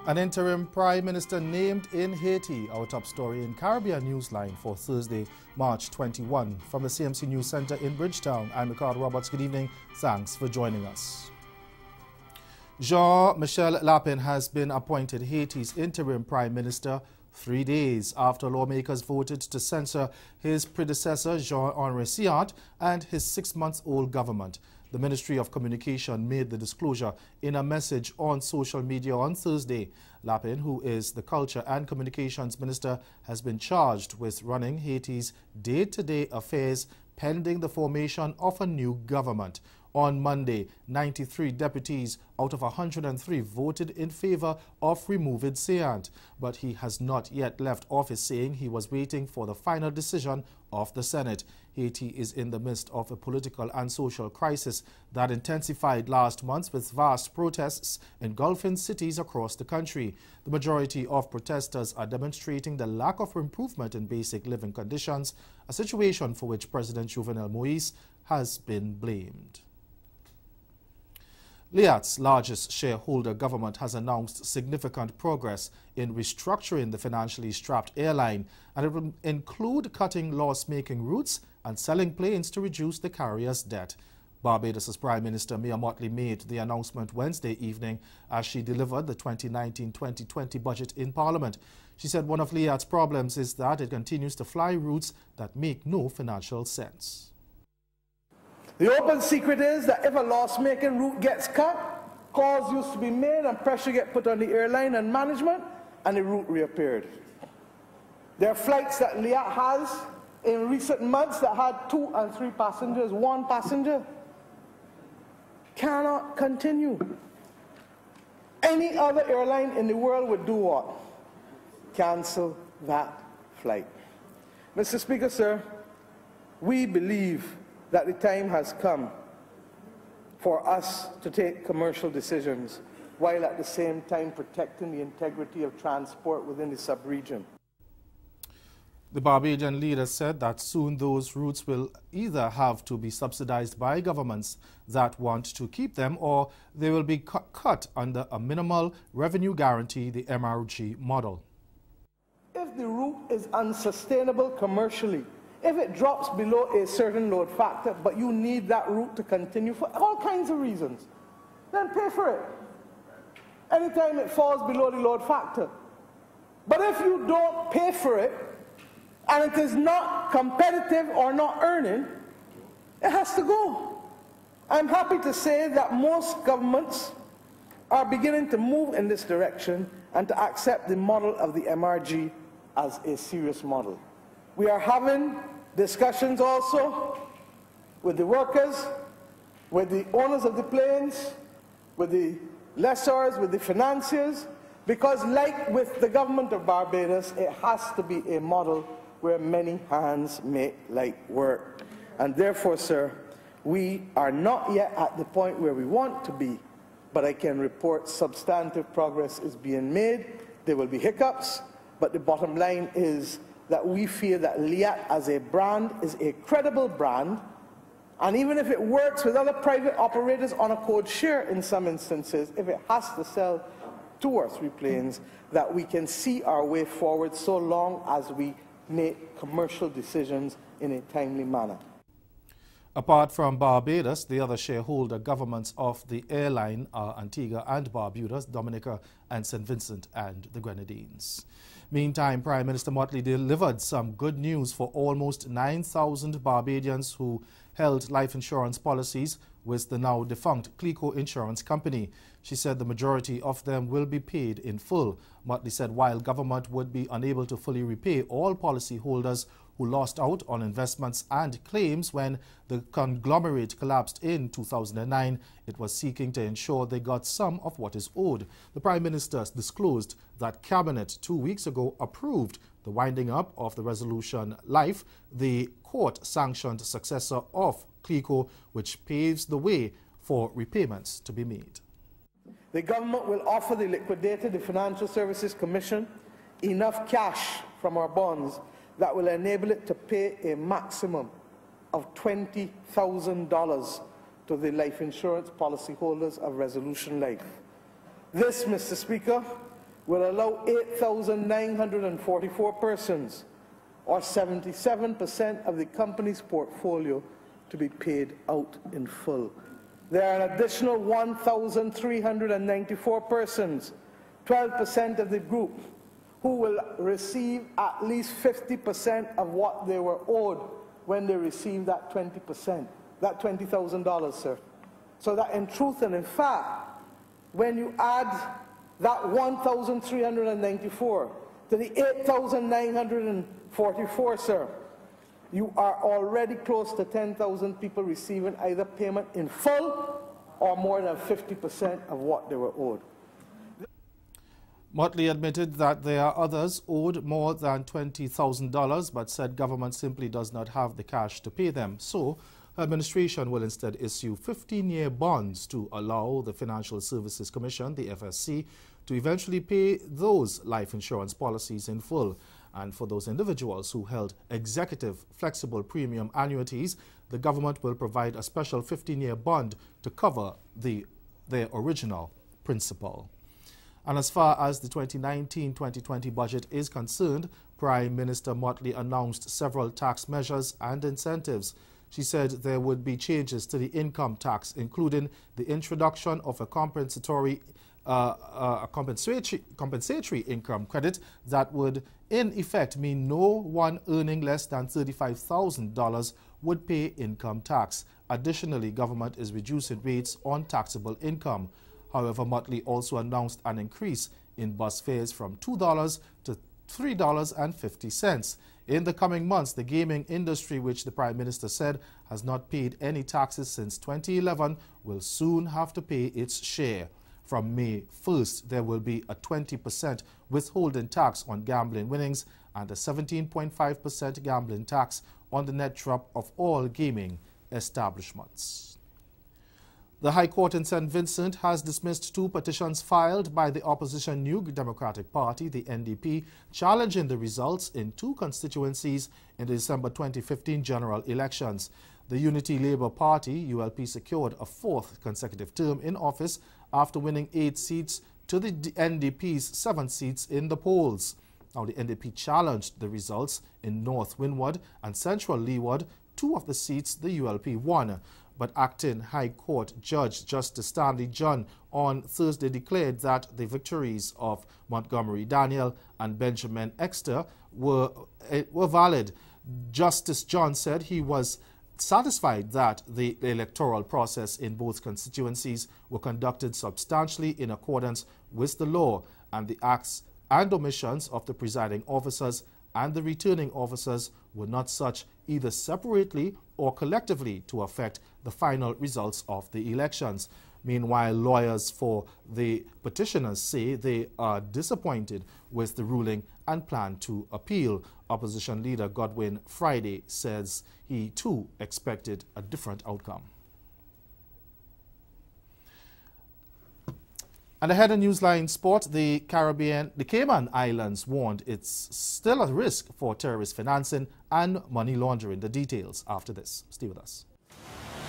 An interim Prime Minister named in Haiti, our top story in Caribbean Newsline for Thursday, March 21. From the CMC News Center in Bridgetown, I'm Ricardo Roberts. Good evening. Thanks for joining us. Jean-Michel Lapin has been appointed Haiti's interim Prime Minister 3 days after lawmakers voted to censure his predecessor, Jean-Henri Siant, and his 6-month-old government. The Ministry of Communication made the disclosure in a message on social media on Thursday. Lapin, who is the Culture and Communications Minister, has been charged with running Haiti's day-to-day affairs pending the formation of a new government. On Monday, 93 deputies out of 103 voted in favor of removing Siant, but he has not yet left office, saying he was waiting for the final decision of the Senate. Haiti is in the midst of a political and social crisis that intensified last month with vast protests engulfing cities across the country. The majority of protesters are demonstrating the lack of improvement in basic living conditions, a situation for which President Jovenel Moïse has been blamed. LIAT's largest shareholder government has announced significant progress in restructuring the financially strapped airline, and it will include cutting loss-making routes and selling planes to reduce the carrier's debt. Barbados' Prime Minister Mia Mottley made the announcement Wednesday evening as she delivered the 2019-2020 budget in Parliament. She said one of LIAT's problems is that it continues to fly routes that make no financial sense. The open secret is that if a loss-making route gets cut, calls used to be made and pressure get put on the airline and management, and the route reappeared. There are flights that LIAT has in recent months that had 2 and 3 passengers, 1 passenger. Cannot continue. Any other airline in the world would do what? Cancel that flight. Mr. Speaker, sir, we believe that the time has come for us to take commercial decisions while at the same time protecting the integrity of transport within the sub-region. The Barbadian leader said that soon those routes will either have to be subsidized by governments that want to keep them, or they will be cut under a minimal revenue guarantee, the MRG model. If the route is unsustainable commercially, if it drops below a certain load factor, but you need that route to continue for all kinds of reasons, then pay for it anytime it falls below the load factor. But if you don't pay for it, and it is not competitive or not earning, it has to go. I'm happy to say that most governments are beginning to move in this direction and to accept the model of the MRG as a serious model. We are having discussions also with the workers, with the owners of the planes, with the lessors, with the financiers, because like with the government of Barbados, it has to be a model where many hands make light work. And therefore, sir, we are not yet at the point where we want to be, but I can report substantive progress is being made. There will be hiccups, but the bottom line is that we feel that LIAT as a brand is a credible brand, and even if it works with other private operators on a code share in some instances, if it has to sell 2 or 3 planes, that we can see our way forward so long as we make commercial decisions in a timely manner. Apart from Barbados, the other shareholder governments of the airline are Antigua and Barbuda, Dominica and St. Vincent and the Grenadines. Meantime, Prime Minister Mottley delivered some good news for almost 9,000 Barbadians who held life insurance policies with the now defunct Clico Insurance Company. She said the majority of them will be paid in full. Mottley said while government would be unable to fully repay all policyholders who lost out on investments and claims when the conglomerate collapsed in 2009, it was seeking to ensure they got some of what is owed. The Prime Minister disclosed that Cabinet 2 weeks ago approved the winding up of the Resolution Life, the court-sanctioned successor of Clico, which paves the way for repayments to be made. The government will offer the liquidator, the Financial Services Commission, enough cash from our bonds that will enable it to pay a maximum of $20,000 to the life insurance policyholders of Resolution Life. This, Mr. Speaker, will allow 8,944 persons, or 77% of the company's portfolio, to be paid out in full. There are an additional 1,394 persons, 12% of the group, who will receive at least 50% of what they were owed when they received that 20%, that $20,000, sir. So that in truth and in fact, when you add that 1,394 to the 8,944, sir, you are already close to 10,000 people receiving either payment in full or more than 50% of what they were owed. Motley admitted that there are others owed more than $20,000, but said government simply does not have the cash to pay them. So, administration will instead issue 15-year bonds to allow the Financial Services Commission, the FSC, to eventually pay those life insurance policies in full. And for those individuals who held executive flexible premium annuities, the government will provide a special 15-year bond to cover their original principal. And as far as the 2019-2020 budget is concerned, Prime Minister Motley announced several tax measures and incentives. She said there would be changes to the income tax, including the introduction of a compensatory income credit that would in effect mean no one earning less than $35,000 would pay income tax. Additionally, government is reducing rates on taxable income. However, Motley also announced an increase in bus fares from $2 to $3.50. In the coming months, the gaming industry, which the Prime Minister said has not paid any taxes since 2011, will soon have to pay its share. From May 1st, there will be a 20% withholding tax on gambling winnings and a 17.5% gambling tax on the net drop of all gaming establishments. The High Court in St. Vincent has dismissed 2 petitions filed by the opposition New Democratic Party, the NDP, challenging the results in 2 constituencies in the December 2015 general elections. The Unity Labour Party, ULP, secured a 4th consecutive term in office after winning 8 seats to the NDP's 7 seats in the polls. Now, the NDP challenged the results in North Windward and Central Leeward, 2 of the seats the ULP won. But acting High Court Judge Justice Stanley John on Thursday declared that the victories of Montgomery Daniel and Benjamin Exeter were valid. Justice John said he was satisfied that the electoral process in both constituencies were conducted substantially in accordance with the law, and the acts and omissions of the presiding officers and the returning officers were not such either separately or collectively to affect the final results of the elections. Meanwhile, lawyers for the petitioners say they are disappointed with the ruling and plan to appeal. Opposition leader Godwin Friday says he too expected a different outcome. And ahead of Newsline Sport, the Cayman Islands warned it's still a risk for terrorist financing and money laundering. The details after this. Stay with us.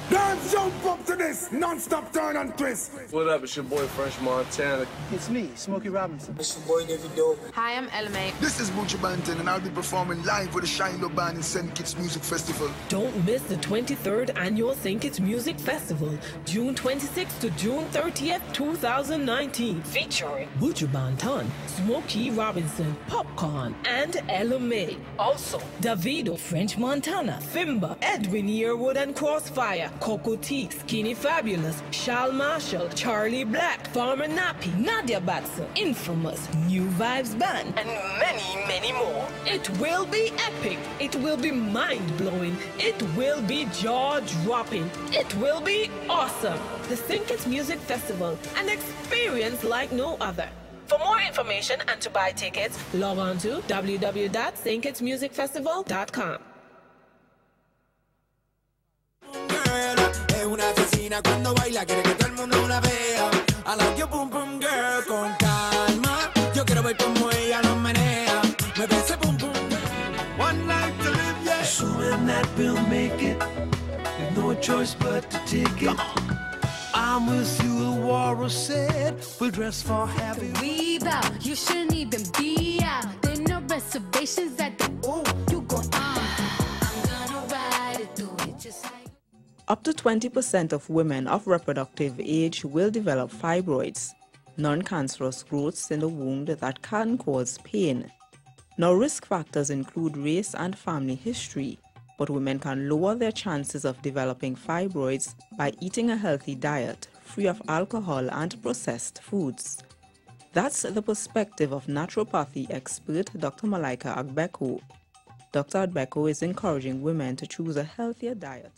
Don't jump up to this non-stop turn and twist. What up, it's your boy French Montana. It's me, Smokey Robinson. It's your boy David Doe. Hi, I'm Element. This is Buju Banton, and I'll be performing live with the Shiloh Band in St. Kitts Music Festival. Don't miss the 23rd Annual St. Kitts Music Festival, June 26th to June 30th, 2019. Featuring Buju Banton, Smokey Robinson, Popcorn, and Element. Also, Davido, French Montana, Fimba, Edwin Yearwood and Crossfire, Coco T, Skinny Fabulous, Shal Marshall, Charlie Black, Farmer Nappy, Nadia Batson, Infamous, New Vibes Band, and many, many more. It will be epic. It will be mind-blowing. It will be jaw-dropping. It will be awesome. The St. Kitts Music Festival, an experience like no other. For more information and to buy tickets, log on to www.stkitsmusicfestival.com. Una asesina cuando baila, quiere que todo el mundo la vea. I like your boom boom girl, con calma. Yo quiero ver como ella lo menea. Me ve ese boom boom. One night to live, yeah. Assuming that we'll make it, with no choice but to take it. I'm with you, the war said. We'll dress for happy. We bow, you shouldn't even be out. There no reservations at the you go on. I'm gonna ride it, do it just like. Up to 20% of women of reproductive age will develop fibroids, non-cancerous growths in the womb that can cause pain. Now, risk factors include race and family history, but women can lower their chances of developing fibroids by eating a healthy diet, free of alcohol and processed foods. That's the perspective of naturopathy expert Dr. Malaika Agbeko. Dr. Agbeko is encouraging women to choose a healthier diet.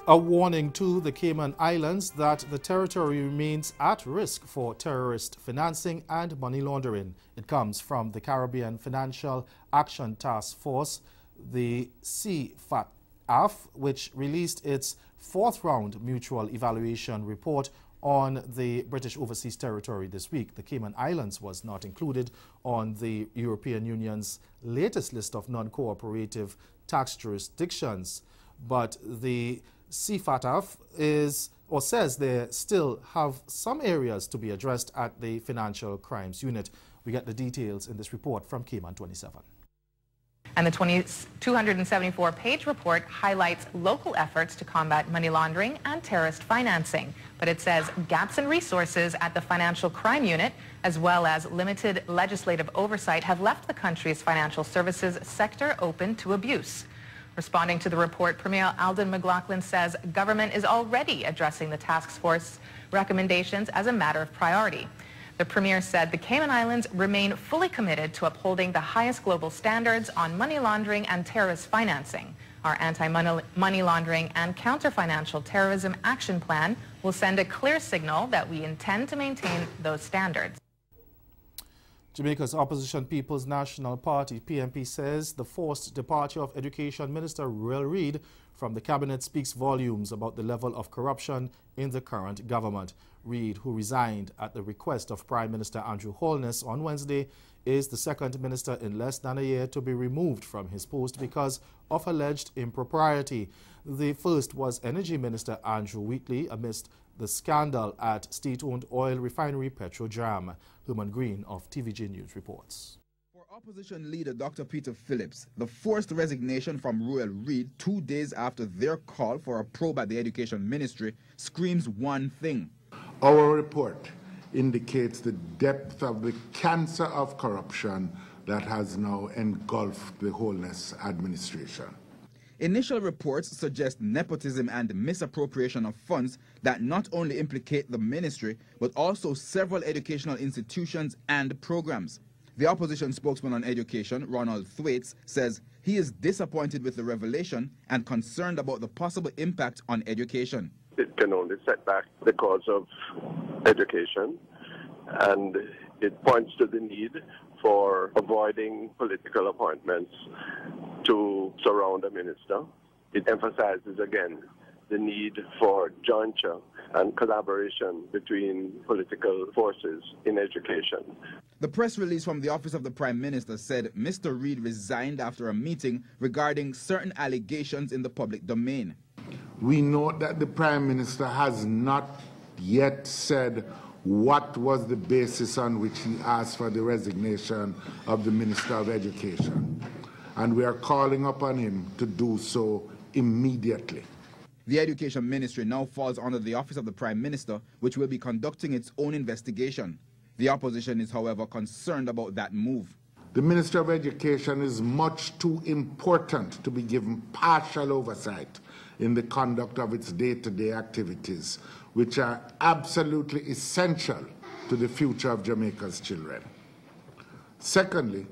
A warning to the Cayman Islands that the territory remains at risk for terrorist financing and money laundering. It comes from the Caribbean Financial Action Task Force, the CFATF, which released its fourth round mutual evaluation report on the British Overseas Territory this week. The Cayman Islands was not included on the European Union's latest list of non-cooperative tax jurisdictions, but the CFATF says they still have some areas to be addressed at the Financial Crimes Unit. We get the details in this report from Cayman 27. And the 274-page report highlights local efforts to combat money laundering and terrorist financing. But it says gaps in resources at the Financial Crime Unit, as well as limited legislative oversight, have left the country's financial services sector open to abuse. Responding to the report, Premier Alden McLaughlin says government is already addressing the task force recommendations as a matter of priority. The Premier said the Cayman Islands remain fully committed to upholding the highest global standards on money laundering and terrorist financing. Our anti-money laundering and counter-financial terrorism action plan will send a clear signal that we intend to maintain those standards. Jamaica's opposition People's National Party, PNP, says the forced departure of Education Minister Ruel Reid from the cabinet speaks volumes about the level of corruption in the current government. Reid, who resigned at the request of Prime Minister Andrew Holness on Wednesday, is the second minister in less than a year to be removed from his post because of alleged impropriety. The first was Energy Minister Andrew Wheatley amidst the scandal at state-owned oil refinery Petrojam. Herman Green of TVJ News reports. For opposition leader Dr. Peter Phillips, the forced resignation from Ruel Reid 2 days after their call for a probe at the Education Ministry screams one thing. Our report indicates the depth of the cancer of corruption that has now engulfed the Holness administration. Initial reports suggest nepotism and misappropriation of funds that not only implicate the ministry, but also several educational institutions and programs. The opposition spokesman on education, Ronald Thwaites, says he is disappointed with the revelation and concerned about the possible impact on education. It can only set back the cause of education, and it points to the need for avoiding political appointments to surround a minister. It emphasizes again the need for jointure and collaboration between political forces in education. The press release from the Office of the Prime Minister said Mr. Reid resigned after a meeting regarding certain allegations in the public domain. We note that the Prime Minister has not yet said what was the basis on which he asked for the resignation of the Minister of Education. And we are calling upon him to do so immediately. The Education Ministry now falls under the Office of the Prime Minister, which will be conducting its own investigation. The opposition is, however, concerned about that move. The Minister of Education is much too important to be given partial oversight in the conduct of its day-to-day activities, which are absolutely essential to the future of Jamaica's children. Secondly,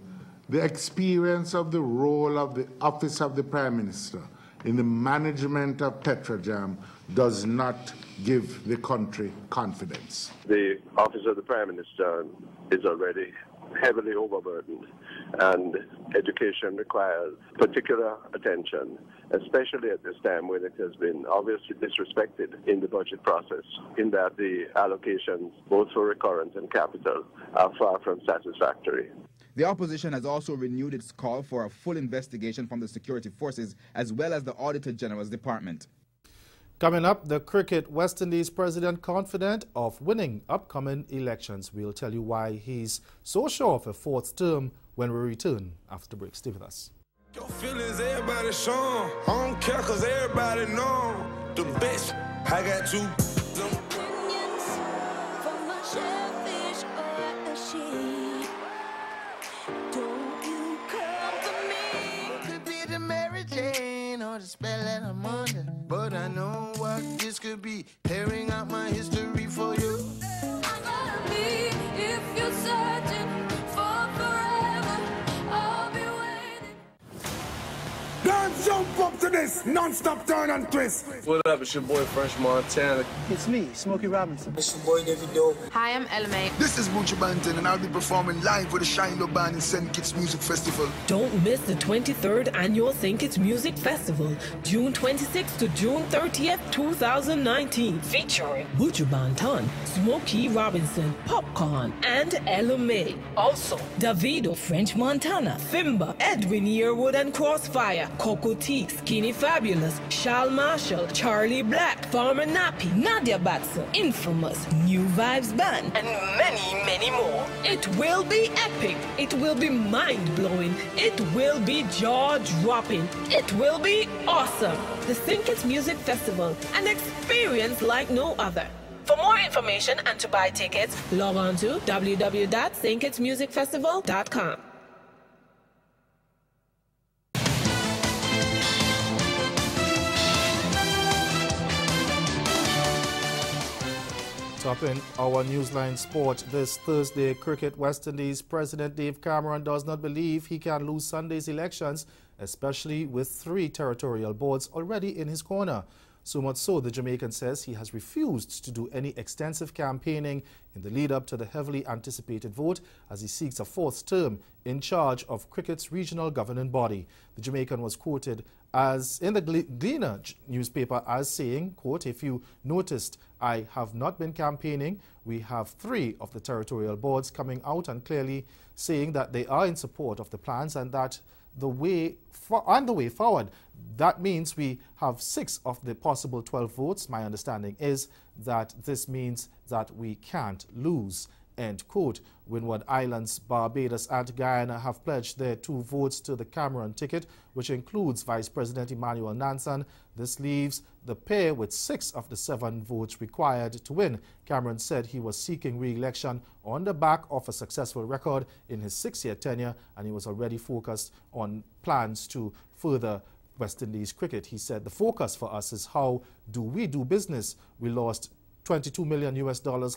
the experience of the role of the Office of the Prime Minister in the management of Petrojam does not give the country confidence. The Office of the Prime Minister is already heavily overburdened, and education requires particular attention, especially at this time when it has been obviously disrespected in the budget process, in that the allocations, both for recurrent and capital, are far from satisfactory. The opposition has also renewed its call for a full investigation from the security forces as well as the Auditor General's Department. Coming up, the cricket West Indies president confident of winning upcoming elections. We'll tell you why he's so sure of a fourth term when we return after the break. Stay with us. Your feelings, everybody shown. I don't care cause everybody know the best. I got two. Opinions from a shellfish or a sheep. Don't you come for me. Could be the Mary Jane or the spell that I'm under. But I know what this could be. Tearing out my history for you. I'm gonna be if you're searching for forever. I'll be waiting. Don't jump up to this non-stop turn and twist. What up, it's your boy French Montana. It's me, Smokey Robinson. It's your boy Davido. Hi, I'm Elame. This is Buju Banton, and I'll be performing live with the Shiloh Band in St. Kitts Music Festival. Don't miss the 23rd Annual Think It's Music Festival, June 26th to June 30th, 2019, featuring Buju Banton, Smokey Robinson, Popcorn, and Elame. Also, Davido, French Montana, Fimba, Edwin Yearwood and Crossfire, Coco T, Skinny Fabulous, Shal Marshall, Charlie Black, Farmer Nappy, Nadia Batson, Infamous, New Vibes Band, and many, many more. It will be epic. It will be mind-blowing. It will be jaw-dropping. It will be awesome. The Think It's Music Festival, an experience like no other. For more information and to buy tickets, log on to www.thinkitsmusicfestival.com. Topping our Newsline Sport this Thursday, cricket West Indies President Dave Cameron does not believe he can lose Sunday's elections, especially with 3 territorial boards already in his corner. So much so, the Jamaican says he has refused to do any extensive campaigning in the lead-up to the heavily anticipated vote as he seeks a 4th term in charge of cricket's regional governing body. The Jamaican was quoted as in the Gleaner newspaper as saying, quote, "If you noticed, I have not been campaigning. We have 3 of the territorial boards coming out and clearly saying that they are in support of the plans and that the way forward. That means we have 6 of the possible 12 votes. My understanding is that this means that we can't lose." End quote. Windward Islands, Barbados and Guyana have pledged their 2 votes to the Cameron ticket, which includes Vice President Emmanuel Nansen. This leaves the pair with 6 of the 7 votes required to win. Cameron said he was seeking re-election on the back of a successful record in his 6-year tenure, and he was already focused on plans to further West Indies cricket. He said, "The focus for us is how do we do business. We lost $22 million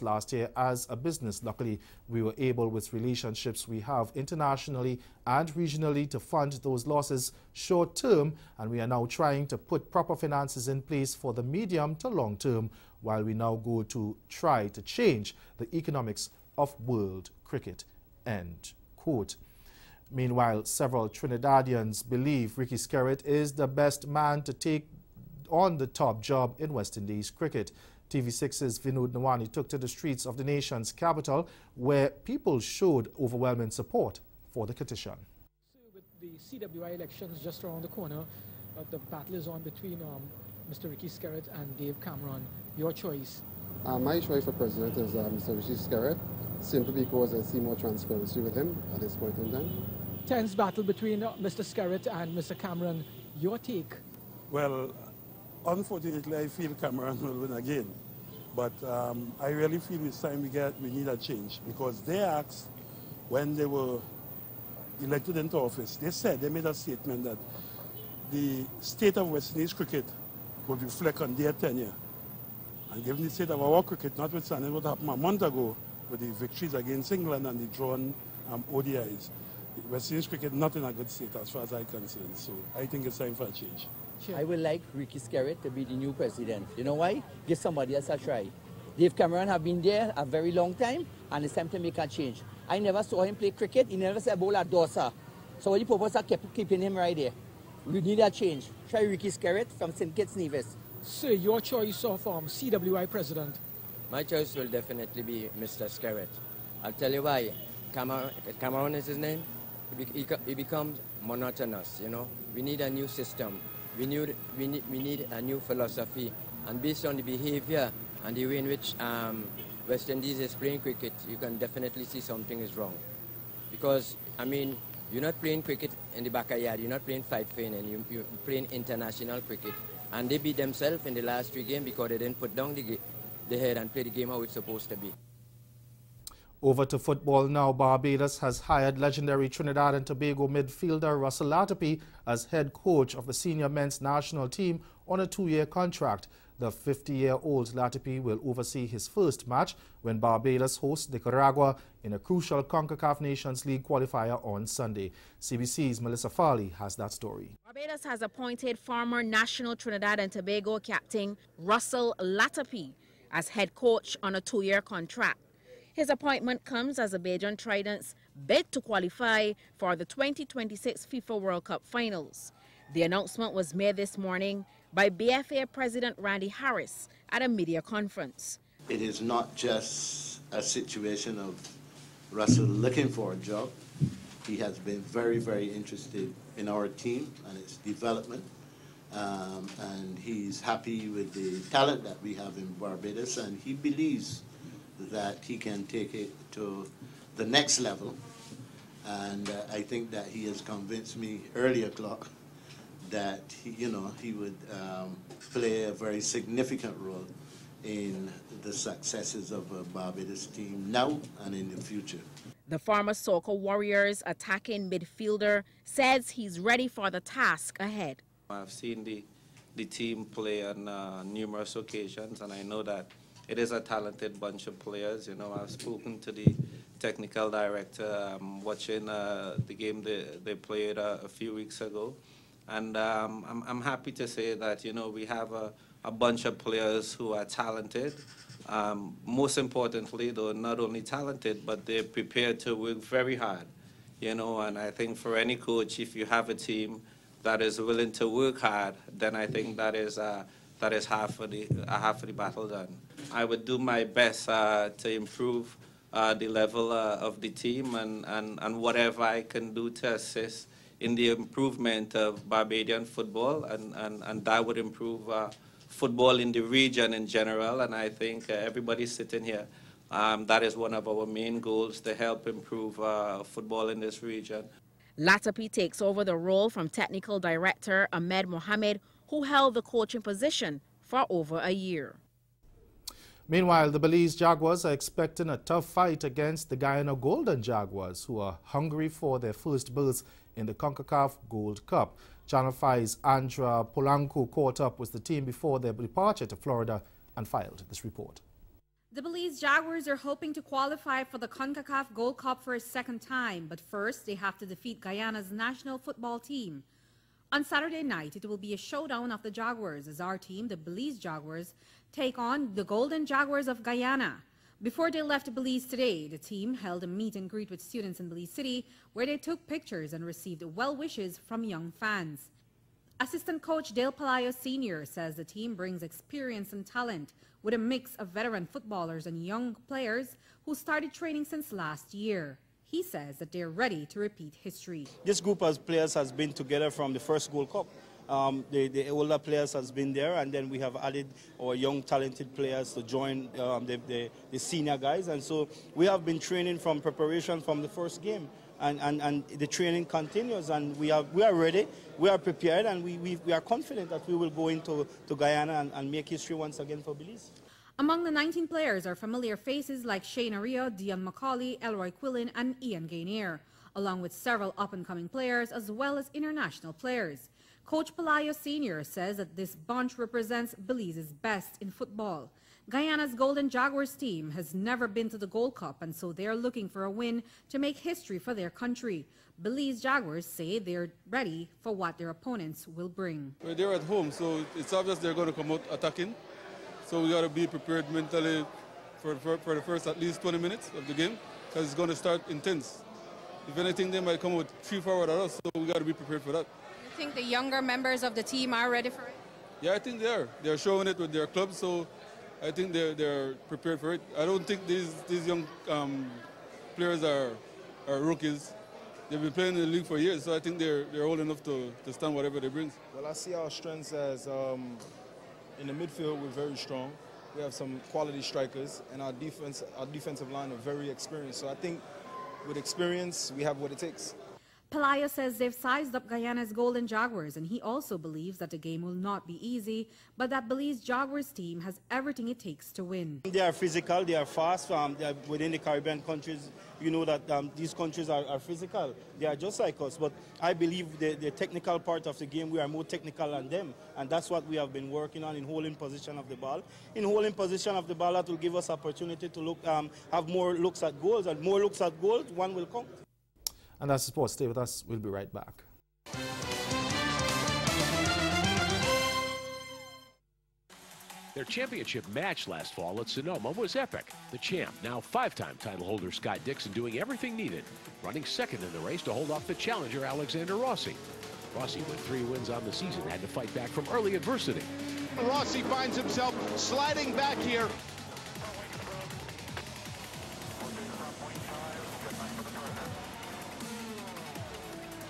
last year as a business. Luckily, we were able, with relationships we have internationally and regionally, to fund those losses short term, and we are now trying to put proper finances in place for the medium to long term while we now go to try to change the economics of world cricket." End quote. Meanwhile, several Trinidadians believe Ricky Skerritt is the best man to take on the top job in West Indies cricket. TV6's Vinod Nawani took to the streets of the nation's capital, where people showed overwhelming support for the petition. With the CWI elections just around the corner, the battle is on between Mr. Ricky Skerritt and Dave Cameron. Your choice? My choice for president is Mr. Ricky Skerritt, simply because I see more transparency with him at this point in time. Tense battle between Mr. Skerritt and Mr. Cameron. Your take? Well, unfortunately, I feel Cameron will win again. But I really feel this time we need a change, because they asked when they were elected into office, they made a statement that the state of West Indies cricket would reflect on their tenure. And given the state of our cricket, notwithstanding what happened a month ago with the victories against England and the drawn ODIs, West Indies cricket not in a good state as far as I'm concerned. So I think it's time for a change. I would like Ricky Skerritt to be the new president. You know why? Give somebody else a try. Dave Cameron have been there a very long time, and it's time to make a change. I never saw him play cricket. He never said bowl a dosa. So what the purpose of keeping him right there? We need a change. Try Ricky Skerritt from St. Kitts Nevis. Sir, your choice of CWI president? My choice will definitely be Mr. Skerritt. I'll tell you why. Cameron is his name, it becomes monotonous, you know. We need a new system. We need a new philosophy. And based on the behavior and the way in which West Indies is playing cricket, you can definitely see something is wrong. Because, I mean, you're not playing cricket in the backyard, you're not playing fight fin, and you're playing international cricket. And they beat themselves in the last 3 games because they didn't put down the head and play the game how it's supposed to be. Over to football now. Barbados has hired legendary Trinidad and Tobago midfielder Russell Latapi as head coach of the senior men's national team on a 2-year contract. The 50-year-old Latapi will oversee his first match when Barbados hosts Nicaragua in a crucial CONCACAF Nations League qualifier on Sunday. CBC's Melissa Farley has that story. Barbados has appointed former national Trinidad and Tobago captain Russell Latapi as head coach on a 2-year contract. His appointment comes as the Bajan Tridents bid to qualify for the 2026 FIFA World Cup finals. The announcement was made this morning by BFA President Randy Harris at a media conference. It is not just a situation of Russell looking for a job. He has been very, very interested in our team and its development. And he's happy with the talent that we have in Barbados, and he believes that he can take it to the next level. And I think that he has convinced me earlier, Clark, that he would play a very significant role in the successes of a Barbados team now and in the future. The former Soccer Warriors attacking midfielder says he's ready for the task ahead. I've seen the team play on numerous occasions, and I know that it is a talented bunch of players. You know, I've spoken to the technical director watching the game they played a few weeks ago. And I'm happy to say that, you know, we have a bunch of players who are talented. Most importantly, though, not only talented, but they're prepared to work very hard. You know, and I think for any coach, if you have a team that is willing to work hard, then I think that is half of the battle done. I would do my best to improve the level of the team and whatever I can do to assist in the improvement of Barbadian football, and that would improve football in the region in general. And I think everybody sitting here, that is one of our main goals, to help improve football in this region. Latapi takes over the role from technical director Ahmed Mohamed, who held the coaching position for over a year. Meanwhile, the Belize Jaguars are expecting a tough fight against the Guyana Golden Jaguars, who are hungry for their first berth in the CONCACAF Gold Cup. Channel 5's Andra Polanco caught up with the team before their departure to Florida and filed this report. The Belize Jaguars are hoping to qualify for the CONCACAF Gold Cup for a second time, but first they have to defeat Guyana's national football team. On Saturday night, it will be a showdown of the Jaguars as our team, the Belize Jaguars, take on the Golden Jaguars of Guyana. Before they left Belize today, the team held a meet and greet with students in Belize City where they took pictures and received well wishes from young fans. Assistant coach Dale Palayo Sr. says the team brings experience and talent with a mix of veteran footballers and young players who started training since last year. He says that they're ready to repeat history. This group of players has been together from the first Gold Cup. The older players has been there, and then we have added our young talented players to join the senior guys. And so we have been training from preparation from the first game. And the training continues, and we are ready, we are prepared, and we are confident that we will go into Guyana and make history once again for Belize. Among the 19 players are familiar faces like Shane Aria, Dion McCauley, Elroy Quillen, and Ian Gainier, along with several up-and-coming players as well as international players. Coach Palayo Sr. says that this bunch represents Belize's best in football. Guyana's Golden Jaguars team has never been to the Gold Cup, and so they're looking for a win to make history for their country. Belize Jaguars say they're ready for what their opponents will bring. Well, they're at home, so it's obvious they're going to come out attacking. So we got to be prepared mentally for the first at least 20 minutes of the game, because it's going to start intense. If anything, they might come out 3 forward at us, so we got to be prepared for that. You think the younger members of the team are ready for it? Yeah, I think they are. They're showing it with their clubs, so I think they're prepared for it. I don't think these young players are are rookies. They've been playing in the league for years, so I think they're old enough to stand whatever they bring. Well, I see our strengths as in the midfield, we're very strong. We have some quality strikers, and our defensive line are very experienced. So I think with experience, we have what it takes. Pelayo says they've sized up Guyana's Golden Jaguars, and he also believes that the game will not be easy, but that Belize Jaguars team has everything it takes to win. They are physical, they are fast. They are within the Caribbean countries, you know that these countries are physical. They are just like us, but I believe the technical part of the game, we are more technical than them, and that's what we have been working on in holding position of the ball. In holding position of the ball, that will give us opportunity to look, have more looks at goals, and more looks at goals, one will count. And that's sports. Stay with us. We'll be right back. Their championship match last fall at Sonoma was epic. The champ, now 5-time title holder Scott Dixon, doing everything needed, running second in the race to hold off the challenger Alexander Rossi. Rossi, with 3 wins on the season, had to fight back from early adversity. Rossi finds himself sliding back here.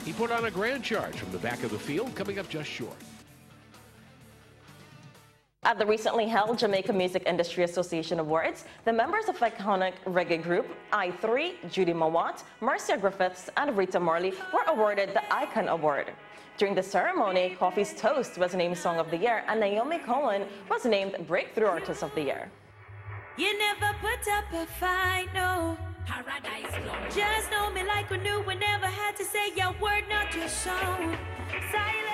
He put on a grand charge from the back of the field, coming up just short. At the recently held Jamaica Music Industry Association Awards, the members of iconic reggae group I3, Judy Mawat, Marcia Griffiths, and Rita Morley were awarded the Icon Award. During the ceremony, Coffee's Toast was named Song of the Year, and Naomi Cohen was named Breakthrough Artist of the Year. You never put up a fight, no. Paradise glory. Just know me like we knew, we never had to say your word, not your song. Silence.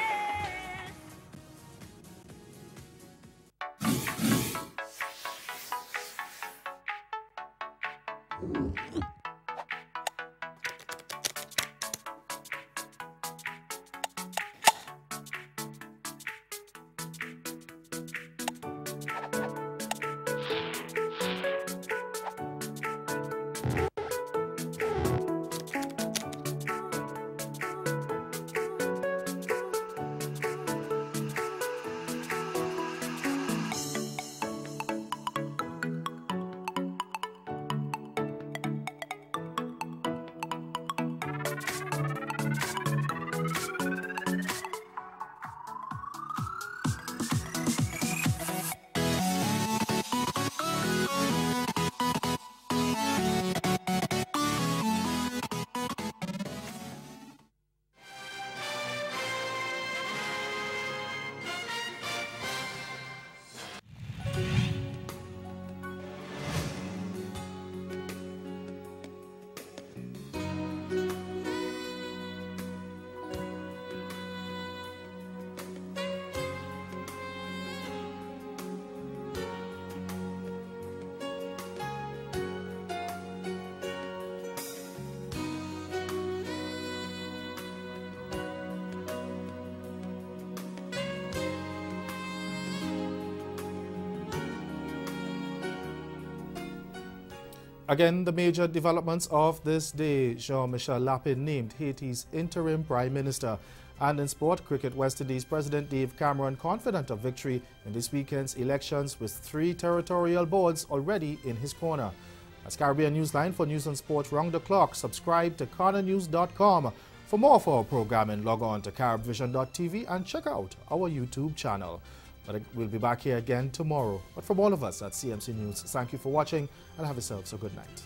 Again, the major developments of this day. Jean-Michel Lapin named Haiti's interim prime minister. And in sport cricket, West Indies President Dave Cameron confident of victory in this weekend's elections with 3 territorial boards already in his corner. That's Caribbean Newsline. For news and sport round the clock, subscribe to CarnaNews.com. For more of our programming, log on to caribvision.tv and check out our YouTube channel. But we'll be back here again tomorrow. But from all of us at CMC News, thank you for watching and have yourselves a good night.